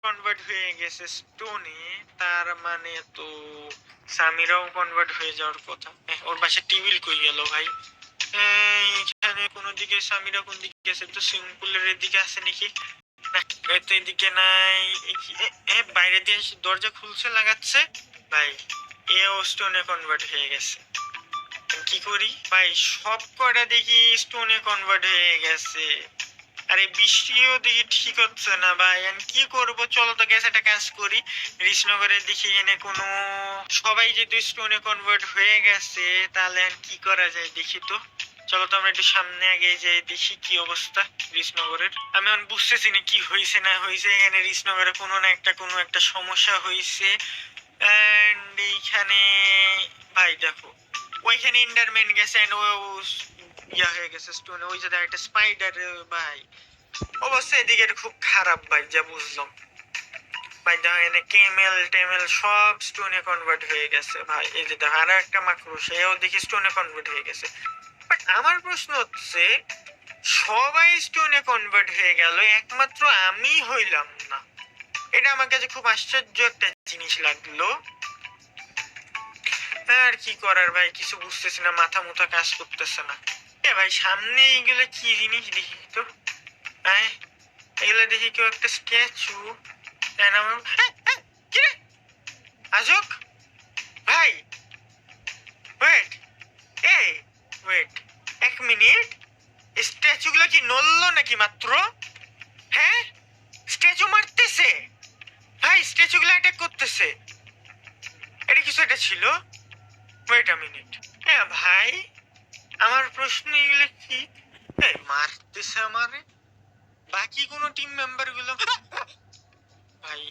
Convert হয়ে গেছে স্টোনে, তার মানে তো সামিরাও কনভার্ট হয়ে যাওয়ার কথা। ওর বাসা টিবিল কই গেল ভাই? এখানে কোনো দিকে সামিরা কোন দিকে গেছে? তো সুইমিং পুলের এদিকে আছে নাকি? তো এদিকে নাই। বাইরে দিয়ে দরজা খুলছে লাগাচ্ছে ভাই, এও স্টোনে কনভার্ট হয়ে গেছে। কি করি ভাই, সব কটা দেখি স্টোনে কনভার্ট হয়ে গেছে। আরে বৃষ্টিও দেখি ঠিক হচ্ছে না ভাই, আমি কি করবো? চলো তো গ্যাস একটা কাজ করি, কৃষ্ণনগরের দেখি এখানে কোনো, সবাই যেহেতু স্টোনে কনভার্ট হয়ে গেছে তাহলে আর কি করা যায় দেখি তো। চলো তো আমরা একটু সামনে আগে যাই, দেখি কি অবস্থা কৃষ্ণনগরের। আমি এখন বুঝতেছি না কি হয়েছে না হয়েছে, এখানে কৃষ্ণনগরে কোনো না কোনো একটা সমস্যা হয়েছে। এন্ড এইখানে ভাই দেখো, ওইখানে ইন্ডারম্যান গেছে, ও ইয়া হয়ে গেছে স্টোনে, ওই যে একটা স্পাইডার ভাই। অবস্থা এদিকে খুব খারাপ ভাই, যা বুঝলাম ভাই। দেখো এনে কেমেল টেমেল সব স্টোনে কনভার্ট হয়ে গেছে ভাই। এই যে দেখো আরো একটা মাকড়ুস, এও দেখি স্টোনে কনভার্ট হয়ে গেছে। বাট আমার প্রশ্ন হচ্ছে, সবাই স্টোনে কনভার্ট হয়ে গেল, একমাত্র আমি হইলাম না। এটা আমার কাছে খুব আশ্চর্য একটা জিনিস লাগলো। আর কি করার ভাই, কিছু বুঝতেছি না, মাথা মুথা কাজ করতেছে না। এ ভাই সামনে এগুলো কি জিনিস দেখি তো? হ্যাঁ এগুলো দেখি কেউ একটা স্ট্যাচু। আজক ভাই, ওয়েট, এই ওয়েট, এক মিনিট, স্ট্যাচু গুলো কি নড়লো নাকি মাত্র? হ্যাঁ স্ট্যাচু মারতেছে ভাই, স্ট্যাচু গুলো অ্যাটাক করতেছে। এটা কিছু একটা ছিল। Wait a minute. হ্যাঁ ভাই, আমার প্রশ্ন এগুলো কি? মারতেছে আমারে, বাকি কোন টিম মেম্বার গুলো ভাই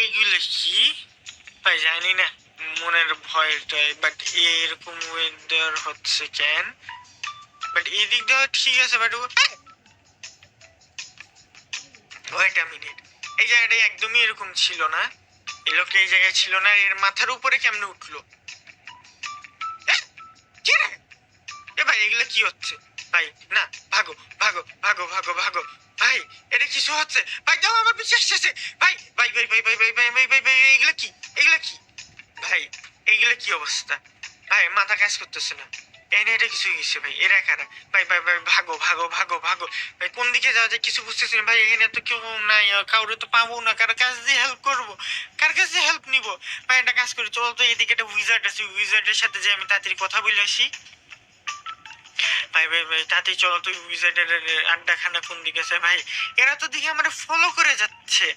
এইগুলো কি ভাই জানি না, মনের ভয়টাই। বাট এরকম ওয়েদার হচ্ছে কেন? বাট এই দিক দিয়ে ঠিক আছে, বাট ওয়েট আ মিনিট, এই জায়গাটা একদমই এরকম ছিল না, এই লোকটা এই জায়গায় ছিল না, এর মাথার উপরে কেমনে উঠলো? এ ভাই এগুলো কি হচ্ছে ভাই? না, ভাগো ভাগো ভাগো ভাগো ভাগো ভাই, এটা কিছু হচ্ছে ভাই, দাও আমার বিশ্বাস শেষে ভাই ভাই ভাই ভাই ভাই ভাই ভাই ভাই ভাই ভাই এগুলো কি, এগুলো কি ভাই, এইগুলো কি অবস্থা ভাই? মাথা কাজ করতেছে না। এনে এটা কিছু গেছে ভাই, এরা কারা ভাই? ভাই ভাই ভাগো ভাগো ভাগো ভাগো ভাই, কোন দিকে যাওয়া যায় কিছু বুঝতেছি না ভাই। এখানে তো কেউ নাই, কাউরে তো পাবো না, কার কাছ দিয়ে হেল্প করবো, কার কাছ দিয়ে হেল্প নিবো ভাই? একটা কাজ করি, চল তো এদিকে একটা উইজার্ড আছে, উইজার্ডের সাথে যে আমি তাড়াতাড়ি কথা বলে আসি। ভাই ভাই ভাই তাতেই চলো তো, উইজার্ডের আড্ডাখানা কোন দিকে আছে ভাই? এরা তো দেখি আমার ফলো করে যাচ্ছে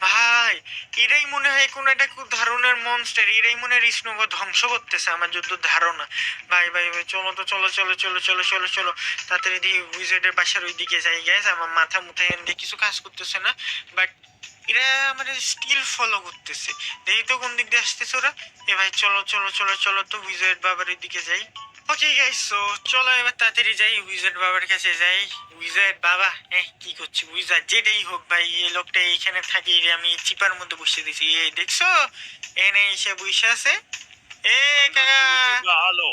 ভাই। এরাই মনে হয় কোন একটা ধরনের মনস্টার, এরাই মনে হয় কৃষ্ণকে ধ্বংস করতেছে আমার যত ধারণা। ভাই ভাই ভাই চলো তো, চলো চলো চলো চলো চলো চলো তাড়াতাড়ি দিয়ে উইজার্ডের বাসার ওই দিকে যাই। গ্যাস আমার মাথা মুথায় এনে কিছু কাজ করতেছে না, বাট এরা আমার স্টিল ফলো করতেছে। দেখি তো কোন দিক দিয়ে আসতেছে ওরা। এ ভাই চলো চলো চলো চলো তো উইজার্ড বাবার দিকে যাই। ওকে গাইস, সো চলো এবার তাড়াতাড়ি যাই, উইজার্ড বাবার কাছে যাই। উইজার্ড বাবা, কি করছি? উইজার্ড যেটাই হোক ভাই, এই লোকটা এইখানে থাকি, আমি চিপার মধ্যে বসে দিছি। এই দেখছো, এনে এসে বসে আছে। এ কাকা, ভালো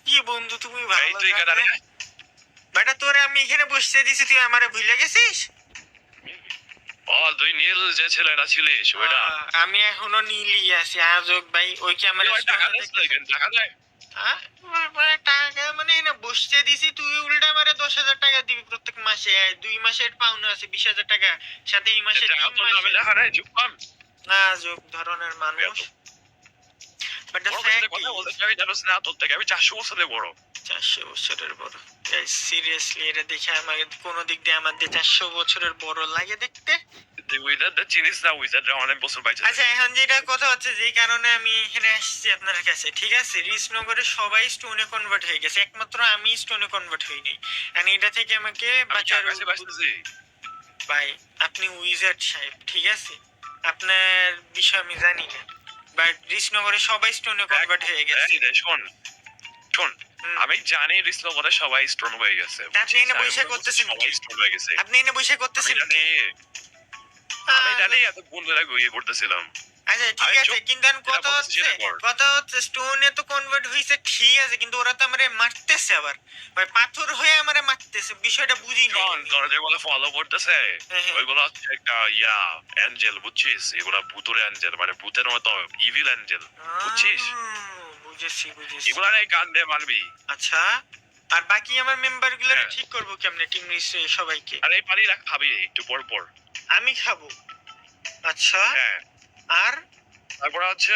কি বন্ধু তুমি ভালো? তুই বেটা তোরে আমি এখানে বসে দিছি, তুই আমারে ভুলে গেছিস? তুই নীল যে ছেলেটা ছিলিস ওইটা? আমি এখনো নীলই আছি আজক ভাই। ওই কি আমার টাকা দেয়? টাকা মানে না বসতে দিছি, তুই উল্টা মারে 10,000 টাকা দিবি প্রত্যেক মাসে। 2 মাসের পাওনা আছে 20,000 টাকা, সাথে এই মাসে 3 মাসে। লেখা নাই জুপান না যোগ ধরনের মানুষ। বাট দ্য ফ্যাক্ট আমি জানোস না, তোর থেকে আমি 400 বছরের বড়। 400 বছরের বড়? সিরিয়াসলি এটা দেখে আমাকে কোনো দিক দিয়ে আমার 400 বছরের বড় লাগে দেখতে। চিনিস না উইজার্ড অনেক বছর বাইছে। আচ্ছা এখন যেটা কথা হচ্ছে, যে কারণে আমি এখানে আসছি আপনার কাছে, ঠিক আছে? রিচনগরে সবাই স্টোনে কনভার্ট হয়ে গেছে, একমাত্র আমি স্টোনে কনভার্ট হইনি। আর এটা থেকে আমাকে বাঁচার ভাই, আপনি উইজার্ড সাহেব, ঠিক আছে? আপনার বিষয় আমি জানি না, বাট রিচনগরে সবাই স্টোনে কনভার্ট হয়ে গেছে। শোন শোন, আমি জানি রিচনগরে সবাই স্টোন হয়ে গেছে। আপনি এনে বৈশাখ করতেছেন, সবাই স্টোন হয়ে গেছে। আপনি এনে বৈশাখ করতেছেন। আমি জানি এত বন্ধুরা গিয়ে করতেছিলাম। আচ্ছা ঠিক আরে আছে, চুপ, কিন্তু এখন যেটা বলতেছি সেটা কর। কথা হচ্ছে স্টোনে তো কনভার্ট হয়েছে ঠিক আছে, কিন্তু ওরা তো আমারে মারতেছে আবার ভাই, পাথর হয়ে আমারে মারতেছে, বিষয়টা বুঝি নাই শোন, আমি। তোরা যেগুলো ফলো করতেছে হ্যাঁ, হ্যাঁ। ওইগুলো হচ্ছে একটা অ্যাঞ্জেল, বুঝছিস? এগুলা ভূতের অ্যাঞ্জেল, মানে ভূতের মতো ইভিল অ্যাঞ্জেল, বুঝছিস? বুঝেছি বুঝেছি। এগুলার এই গান দিয়ে মারবি। আচ্ছা, আর বাকি আমার মেম্বার গুলোরে হ্যাঁ। ঠিক করবো কেমনে, টিম সবাইকে? আর এই পানি রাখ, খাবি একটু পর পর। আমি খাবো? আচ্ছা, হ্যাঁ। আর তারপর হচ্ছে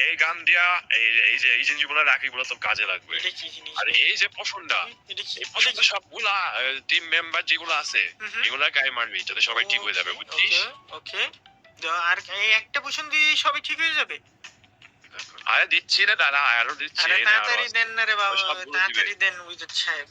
এই গান দিয়া এই জিনিসগুলো রাখি, এগুলো তো কাজে লাগবে। এটা কি জিনিস আর ভাই? এই যে পোষণটা, এটা কি? এই পোষণটা সবগুলা টিম মেম্বার যেগুলো আছে হুম। এগুলা গায়ে মারবি যাতে সবাই ঠিক হয়ে যাবে, বুঝছিস? ওকে ওকে। আর এই একটা পোষণ দিয়ে সবাই ঠিক হয়ে যাবে? আরে দিচ্ছি রে দাঁড়া, আরো দিচ্ছি, আরে এই নে আরো তাড়াতাড়ি আছে। দেন না রে বাবা, ওই সবগুলো দিবে। তাড়াতাড়ি দেন উইজার্ড সাহেব।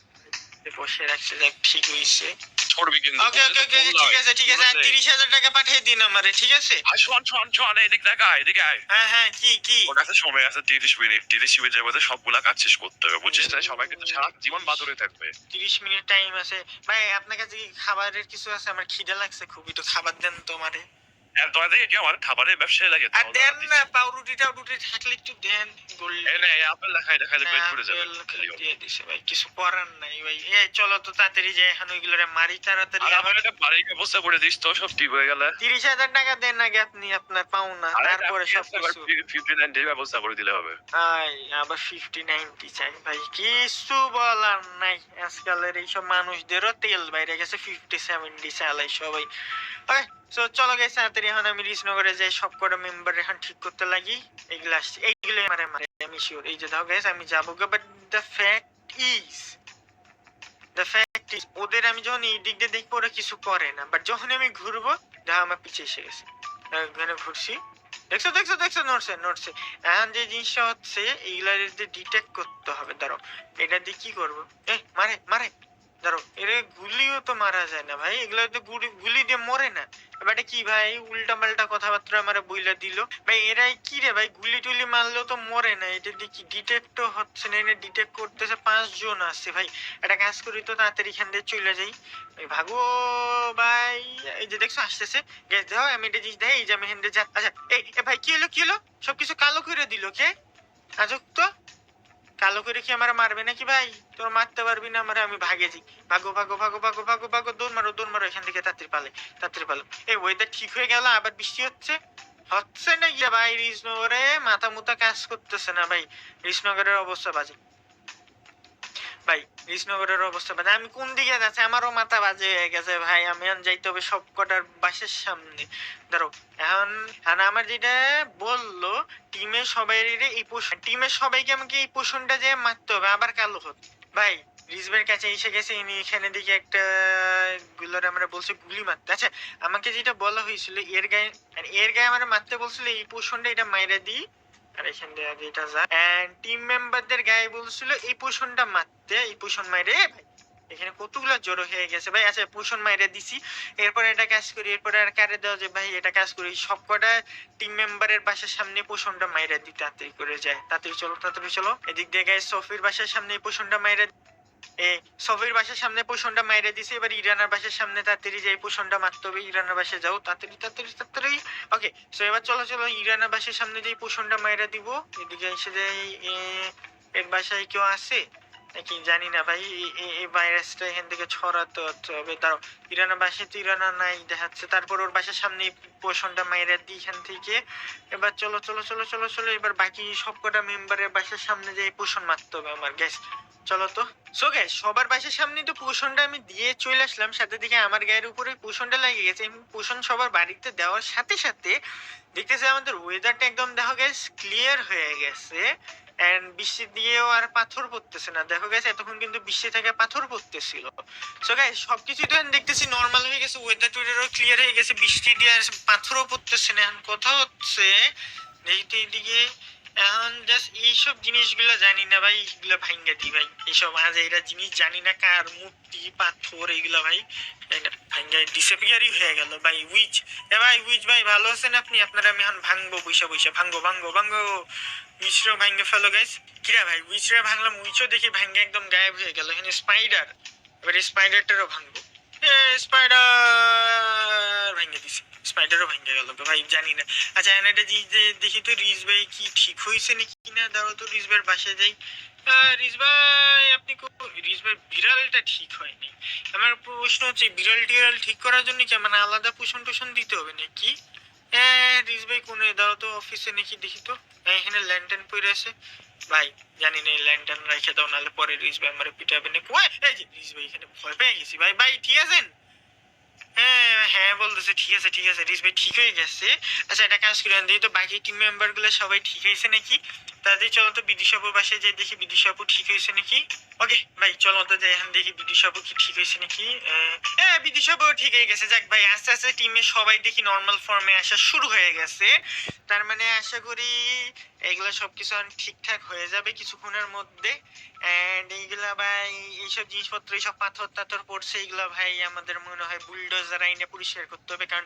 বসে রাখছে, যাক ঠিক হইছে। ছড়বি কিন্তু, ওকে ওকে ওকে, ঠিক আছে ঠিক আছে, 30,000 টাকা পাঠিয়ে দিন আমারে, ঠিক আছে? আর শোন এদিক দেখা, এদিকে আয়। হ্যাঁ হ্যাঁ, কি কি? ওর কাছে সময় আছে 30 মিনিট, 30 মিনিটের মধ্যে সবগুলা কাজ শেষ করতে হবে, বুঝছিস? তাই সবাই কিন্তু সারা জীবন বাদরে থাকবে। 30 মিনিট টাইম আছে ভাই। আপনার কাছে কি খাবারের কিছু আছে? আমার খিদে লাগছে খুবই, তো খাবার দেন তো আমারে। আর তোরা দেখে কি আমার খাবারের ব্যবসায় লাগে? আর দেন না, পাউরুটি টাউরুটি থাকলে একটু দেন। এই নে, এই আপেল দেখাইলে পেট ভরে যাবে। দিয়ে দিছে ভাই, কিছু করার নাই ভাই। এই চলো তো তাড়াতাড়ি যাই, এখন ওইগুলোরে মারি তাড়াতাড়ি। আর আমার একটা বাড়িকে বসে পড়ে দিস তো, সব ঠিক হয়ে গেলে। 30,000 টাকা দেন আগে আপনি, আপনার পাওনা, তারপরে সব কিছু। 59 ব্যবস্থা করে দিলে হবে। আবার 50-90 চাই ভাই, কিছু বলার নাই। আজকালের এইসব মানুষদেরও তেল বাইরে গেছে, 50-70 চালাই সবাই। ওকে, সো চলো গাইস, তাড়াতাড়ি এখন আমি রিজনগরে যাই, সব কটা মেম্বার এখন ঠিক করতে লাগি। এইগুলো আসছে, এইগুলো মারে মারে আমি শিওর। এই যে দাও গাইস, আমি যাবো গা, বাট দ্য ফ্যাক্ট ইজ ওদের আমি যখন এই দিক দিয়ে দেখবো ওরা কিছু করে না, বাট যখন আমি ঘুরবো দেখো আমার পিছিয়ে এসে গেছে। এখানে ঘুরছি, দেখছো দেখছো দেখছো, নড়ছে নড়ছে। এখন যে জিনিসটা হচ্ছে এইগুলা ডিটেক্ট করতে হবে। ধরো এটা দিয়ে কি করবো? মারে মারে, ধরো এর গুলিও তো মারা যায় না ভাই, এগুলা তো গুলি দিয়ে মরে না। এবার এটা কি ভাই, উল্টা পাল্টা কথাবার্তা আমার বইলা দিল ভাই। এরাই কি রে ভাই, গুলি টুলি মারলেও তো মরে না, এটা দিয়ে কি ডিটেক্টও হচ্ছে না? এটা ডিটেক্ট করতেছে 5 জন আছে ভাই। একটা কাজ করি তো, তাড়াতাড়ি এখান দিয়ে চলে যাই ভাই, ভাগো ভাই। এই যে দেখছো আসতেছে, গ্যাস দাও, আমি এটা জিনিস দেয়, এই যে আমি হেন্ডে যা। আচ্ছা এই ভাই কি হলো কি হলো, সবকিছু কালো করে দিল কে? আজব তো, কালো করে কি আমার মারবে নাকি ভাই? তোর মারতে পারবি না আমার, আমি ভাগেছি। ভাগো ভাগো ভাগো ভাগো ভাগো ভাগো, দৌড় মারো এখান থেকে, তাড়াতাড়ি পালে তাড়াতাড়ি পালো। এই ওয়েদার ঠিক হয়ে গেল, আবার বৃষ্টি হচ্ছে। হচ্ছে না গিয়া ভাই, রিজনগরে মাথা মুথা কাজ করতেছে না ভাই, রিজনগরের অবস্থা বাজে ভাই, রিজনগরের অবস্থা বাজে। আমি কোন দিকে যাচ্ছি, আমারও মাথা বাজে হয়ে গেছে ভাই। আমি এখন যাইতে হবে সব কটার বাসের সামনে। ধরো এখন আমার যেটা বললো, টিমের সবাইকে আমাকে এই পোষণটা যে মারতে হবে, আবার কালো হত ভাই। রিজবের কাছে এসে গেছে, ইনি এখানে দিকে একটা গুলোর আমরা বলছে গুলি মারতে। আচ্ছা আমাকে যেটা বলা হয়েছিল এর গায়ে আমার মারতে বলছিল, এই পোষণটা এটা মাইরা দিই। আর এখান দিয়ে আগে এটা যা, এন্ড টিম মেম্বারদের গায়ে বলছিল এই পোষণটা মারতে, এই পোষণ মাইরে ভাই। এখানে কতগুলো জড়ো হয়ে গেছে ভাই। আচ্ছা পোষণ মাইরে দিছি, এরপর এটা কাজ করি, এরপরে আর কারে দেওয়া যে ভাই, এটা কাজ করি সব কটা টিম মেম্বারের বাসার সামনে পোষণটা মাইরা দিই, তাড়াতাড়ি করে যায়। তাড়াতাড়ি চলো এদিক দিয়ে গায়ে সফির বাসার সামনে এই পোষণটা মাইরা সফির বাসার সামনে পোষণটা মাইরে দিছে। এবার ইরানের বাসার সামনে তাড়াতাড়ি যাই, পোষণটা মারতে হবে। ইরানের বাসায় যাও, তাড়াতাড়ি তাড়াতাড়ি তাড়াতাড়ি। ওকে, সো এবার চলো চলো ইরানের বাসার সামনে যাই, পোষণটা মাইরা দিব। এদিকে এসে যাই, এর বাসায় কেউ আছে নাকি জানি না ভাই। এই ভাইরাসটা এখান থেকে ছড়াতে হবে। দাঁড়াও, ইরানের বাসায় তো ইরানা নাই দেখাচ্ছে। তারপর ওর বাসার সামনে পোষণটা মাইরা দিই এখান থেকে। এবার চলো চলো চলো চলো চলো, এবার বাকি সবকটা মেম্বারের বাসার সামনে যাই, পোষণ মারতে হবে আমার। গ্যাস চলো তো। সো গাইস, সবার বাসার সামনে তো পোষণটা আমি দিয়ে চলে আসলাম, সাথে দিকে আমার গায়ের উপরে পোষণটা লেগে গেছে। পোষণ সবার বাড়িতে দেওয়ার সাথে সাথে দেখতেছি আমাদের ওয়েদারটা একদম দেখো গাইস ক্লিয়ার হয়ে গেছে। এন্ড বৃষ্টি দিয়েও আর পাথর পড়তেছে না। দেখো গাইস এতক্ষণ কিন্তু বৃষ্টি থেকে পাথর পড়তেছিল। সো গাইস সবকিছু তো দেখতেছি নর্মাল হয়ে গেছে, ওয়েদার টুয়েদারও ক্লিয়ার হয়ে গেছে, বৃষ্টি দিয়ে আর পাথরও পড়তেছে না। এখন কথা হচ্ছে এইদিকে এখন জাস্ট এইসব জিনিসগুলো জানি না ভাই, এগুলো ভাঙ্গা দি ভাই। এইসব আজ এরা জিনিস জানি না কার, মূর্তি পাথর এইগুলা ভাই ভাঙ্গা ডিসঅ্যাপিয়ারই হয়ে গেল ভাই। উইচ ভাই, উইচ ভাই ভালো আছেন আপনি? আপনারা আমি এখন ভাঙবো, বৈশা বৈশা ভাঙ্গো ভাঙ্গো ভাঙ্গো। উইচরা ভাঙ্গে ফেলো গাইস। কিরা ভাই, উইচরা ভাঙলাম, উইচও দেখি ভাঙ্গে একদম গায়েব হয়ে গেল। এখানে স্পাইডার, এবার স্পাইডারটারও ভাঙবো। স্পাইডার ভেঙে দিছি, স্পাইডার এটারও ভেঙে গেল ভাই, জানি না। আচ্ছা এটা দেখি তো রিজ ভাই কি ঠিক হয়েছে নাকি না, দাঁড়াও তো রিজ ভাইয়ের বাসায় যাই। রিজ ভাই আপনি রিজ ভাই বিড়ালটা ঠিক হয়নি। আমার প্রশ্ন হচ্ছে বিড়াল টিড়াল ঠিক করার জন্য কি মানে আলাদা পোষণ টোষণ দিতে হবে নাকি? রিজ ভাই কোনে দাও তো অফিসে নাকি দেখি তো। এখানে ল্যান্টার্ন পড়ে আছে ভাই, জানি না এই ল্যান্টার্ন রেখে দাও, নাহলে পরে রিজ ভাই আমার পিটাবে না। এই যে রিজ ভাই এখানে ভয় পেয়ে গেছি ভাই। ভাই ঠিক আছেন? হ্যাঁ হ্যাঁ বলতেছে ঠিক আছে ঠিক আছে, রিজ ভাই ঠিক হয়ে গেছে। আচ্ছা একটা কাজ করেন দেখি তো বাকি টিম মেম্বার গুলো সবাই ঠিক হয়েছে নাকি। তাদের চলো তো বিদিশাপুর বাসায় যাই দেখি বিদিশাপু ঠিক হয়েছে নাকি। ওকে ভাই চলো তো যাই এখন দেখি বিদিশাপু কি ঠিক হয়েছে নাকি। বিদিশাপু ঠিক হয়ে গেছে। যাক ভাই আস্তে আস্তে টিমে সবাই দেখি নর্মাল ফর্মে আসা শুরু হয়ে গেছে। তার মানে আশা করি এগুলো সবকিছু ঠিকঠাক হয়ে যাবে কিছুক্ষণের মধ্যে। এন্ড এইগুলা ভাই এইসব জিনিসপত্র এইসব পাথর টাথর পড়ছে এগুলা ভাই আমাদের মনে হয় বুলডোজার আইনে পরিষ্কার করতে হবে, কারণ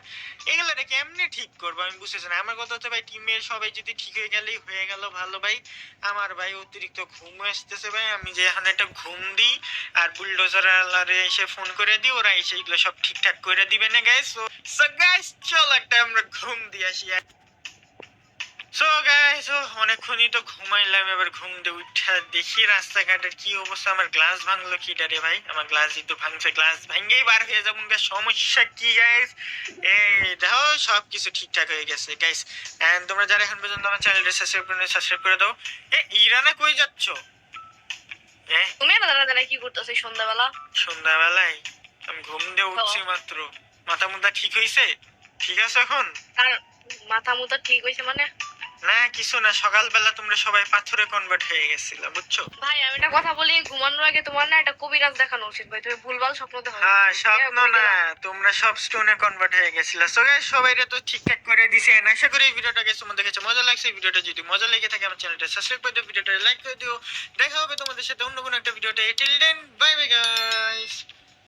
এগুলাটা কেমনে ঠিক করবো আমি বুঝতেছি না। আমার কথা হচ্ছে ভাই টিমের সবাই যদি ঠিক হয়ে গেলেই হয়ে গেল ভালো ভাই। আমার ভাই অতিরিক্ত ঘুম আসতেছে ভাই, আমি যে এখন একটা ঘুম দিই আর বুলডোজার আলারে এসে ফোন করে দিই, ওরা এসে এগুলো সব ঠিকঠাক করে দিবে না গাইস। সো গাইস চলো একটা আমরা ঘুম দিয়ে আসি। সো গাইস অনেকক্ষণই তো ঘুমাইলাম, এবার ঘুম দিয়ে উঠা দেখি রাস্তাঘাটের কি অবস্থা। আমার গ্লাস ভাঙলো কি রে ভাই, আমার গ্লাসই তো ভাঙছে, গ্লাস ভাঙেই বার হয়ে যাবো। সমস্যা কি গাইস? এই দেখো সবকিছু ঠিকঠাক হয়ে গেছে গাইস। এন্ড তোমরা যারা এখন পর্যন্ত আমার চ্যানেলটা সাবস্ক্রাইব করে দাও। ইরানা কই যাচ্ছ? তুমি দাঁড়া কি করতেছো সন্ধ্যাবেলা? সন্ধ্যাবেলায় আমি ঘুম দিয়ে উঠছি মাত্র। মাথা মুথা ঠিক হয়েছে? ঠিক আছে এখন? আর মাথা মুথা ঠিক হয়েছে মানে? না কিছু না, সকালবেলা তোমরা সবাই পাথরে কনভার্ট হয়ে গেছিল বুঝছো ভাই। আমি একটা কথা বলি, ঘুমানোর আগে তোমার না একটা কবিরাজ দেখানো উচিত ভাই, তুমি ভুলভাল স্বপ্ন দেখো। হ্যাঁ স্বপ্ন না, তোমরা সব স্টোনে কনভার্ট হয়ে গেছিলা। সো গাইস সবাইরে তো ঠিকঠাক করে দিছি। আশা করি এই ভিডিওটা গাইস তোমাদের কাছে মজা লাগছে। ভিডিওটা যদি মজা লেগে থাকে আমার চ্যানেলটা সাবস্ক্রাইব করে দিও, ভিডিওটা লাইক করে দিও। দেখা হবে তোমাদের সাথে অন্য কোনো একটা ভিডিওতে। Till then bye bye guys.